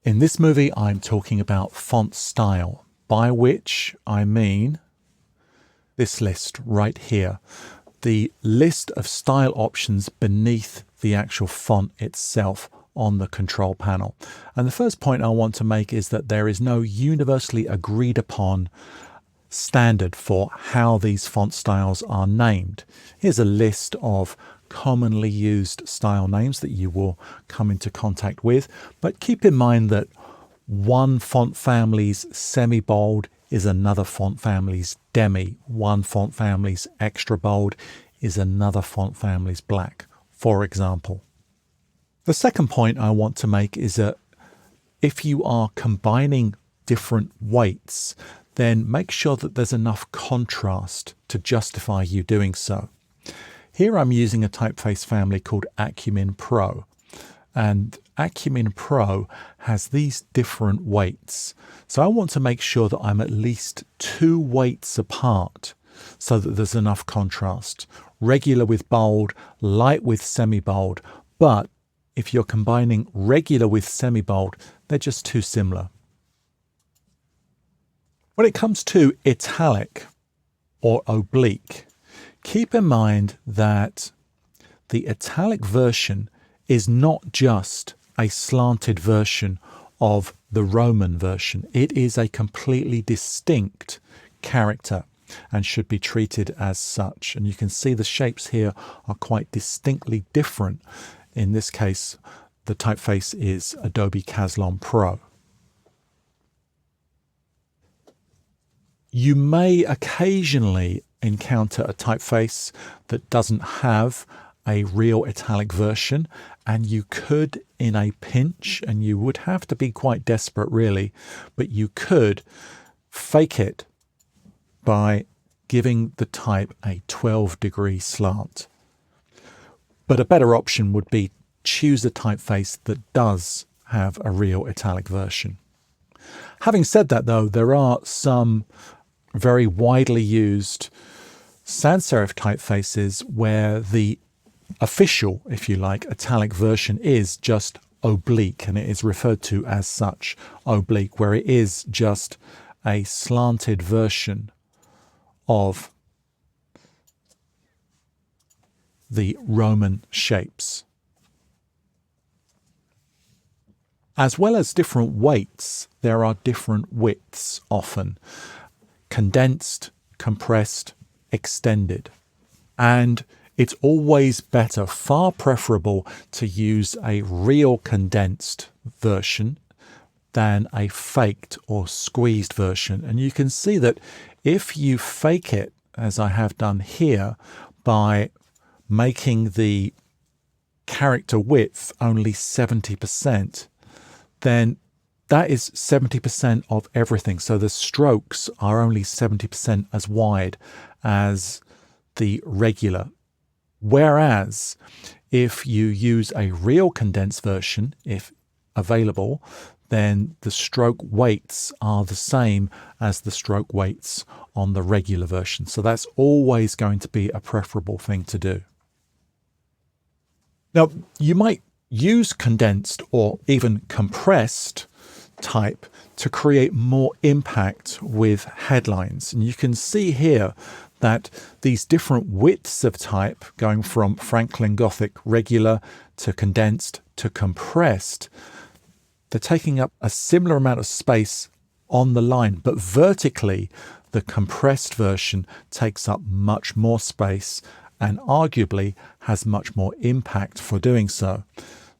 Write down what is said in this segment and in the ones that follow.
In this movie, I'm talking about font style, by which I mean this list right here. The list of style options beneath the actual font itself on the control panel. And the first point I want to make is that there is no universally agreed upon standard for how these font styles are named. Here's a list of commonly used style names that you will come into contact with, but keep in mind that one font family's semi-bold is another font family's demi. One font family's extra bold is another font family's black, for example. The second point I want to make is that if you are combining different weights, then make sure that there's enough contrast to justify you doing so. Here I'm using a typeface family called Acumin Pro, and Acumin Pro has these different weights. So I want to make sure that I'm at least 2 weights apart so that there's enough contrast. Regular with bold, light with semi-bold, but if you're combining regular with semi-bold, they're just too similar. When it comes to italic or oblique, keep in mind that the italic version is not just a slanted version of the Roman version. It is a completely distinct character and should be treated as such. And you can see the shapes here are quite distinctly different. In this case, the typeface is Adobe Caslon Pro. You may occasionally encounter a typeface that doesn't have a real italic version, and you could, in a pinch, and you would have to be quite desperate really, but you could fake it by giving the type a 12-degree slant. But a better option would be choose a typeface that does have a real italic version. Having said that though, there are some very widely used sans serif typefaces where the official, if you like, italic version is just oblique, and it is referred to as such, oblique, where it is just a slanted version of the Roman shapes. As well as different weights, there are different widths often. Condensed, compressed, extended. And it's always better, far preferable, to use a real condensed version than a faked or squeezed version. And you can see that if you fake it, as I have done here, by making the character width only 70%, then that is 70% of everything. So the strokes are only 70% as wide as the regular. Whereas if you use a real condensed version, if available, then the stroke weights are the same as the stroke weights on the regular version. So that's always going to be a preferable thing to do. Now, you might use condensed or even compressed type to create more impact with headlines. And you can see here that these different widths of type, going from Franklin Gothic regular to condensed to compressed, they're taking up a similar amount of space on the line, but vertically the compressed version takes up much more space and arguably has much more impact for doing so.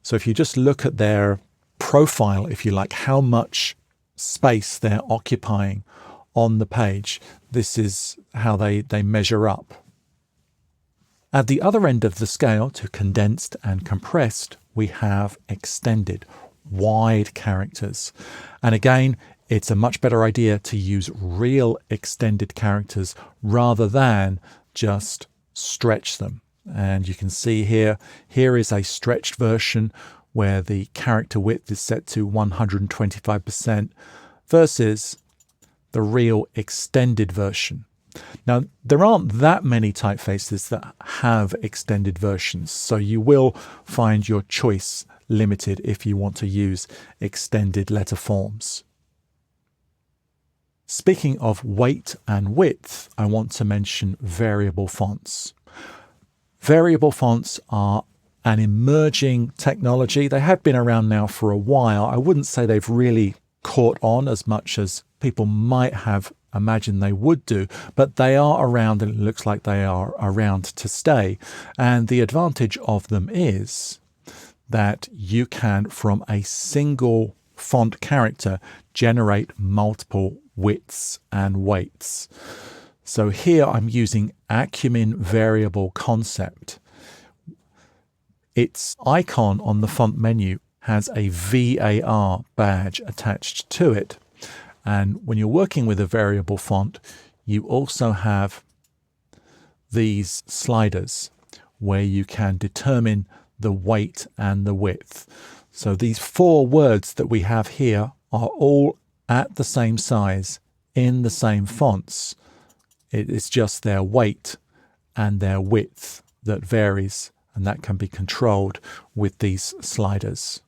So if you just look at their profile, if you like, how much space they're occupying on the page, this is how they measure up. At the other end of the scale, to condensed and compressed, we have extended, wide characters. And again, it's a much better idea to use real extended characters rather than just stretch them. And you can see here is a stretched version where the character width is set to 125% versus the real extended version. Now, there aren't that many typefaces that have extended versions, so you will find your choice limited if you want to use extended letter forms. Speaking of weight and width, I want to mention variable fonts. Variable fonts are an emerging technology. They have been around now for a while. I wouldn't say they've really caught on as much as people might have imagined they would do, but they are around, and it looks like they are around to stay. And the advantage of them is that you can, from a single font character, generate multiple widths and weights. So here I'm using Acumen Variable Concept. Its icon on the font menu has a VAR badge attached to it. And when you're working with a variable font, you also have these sliders where you can determine the weight and the width. So these 4 words that we have here are all at the same size in the same fonts. It is just their weight and their width that varies, and that can be controlled with these sliders.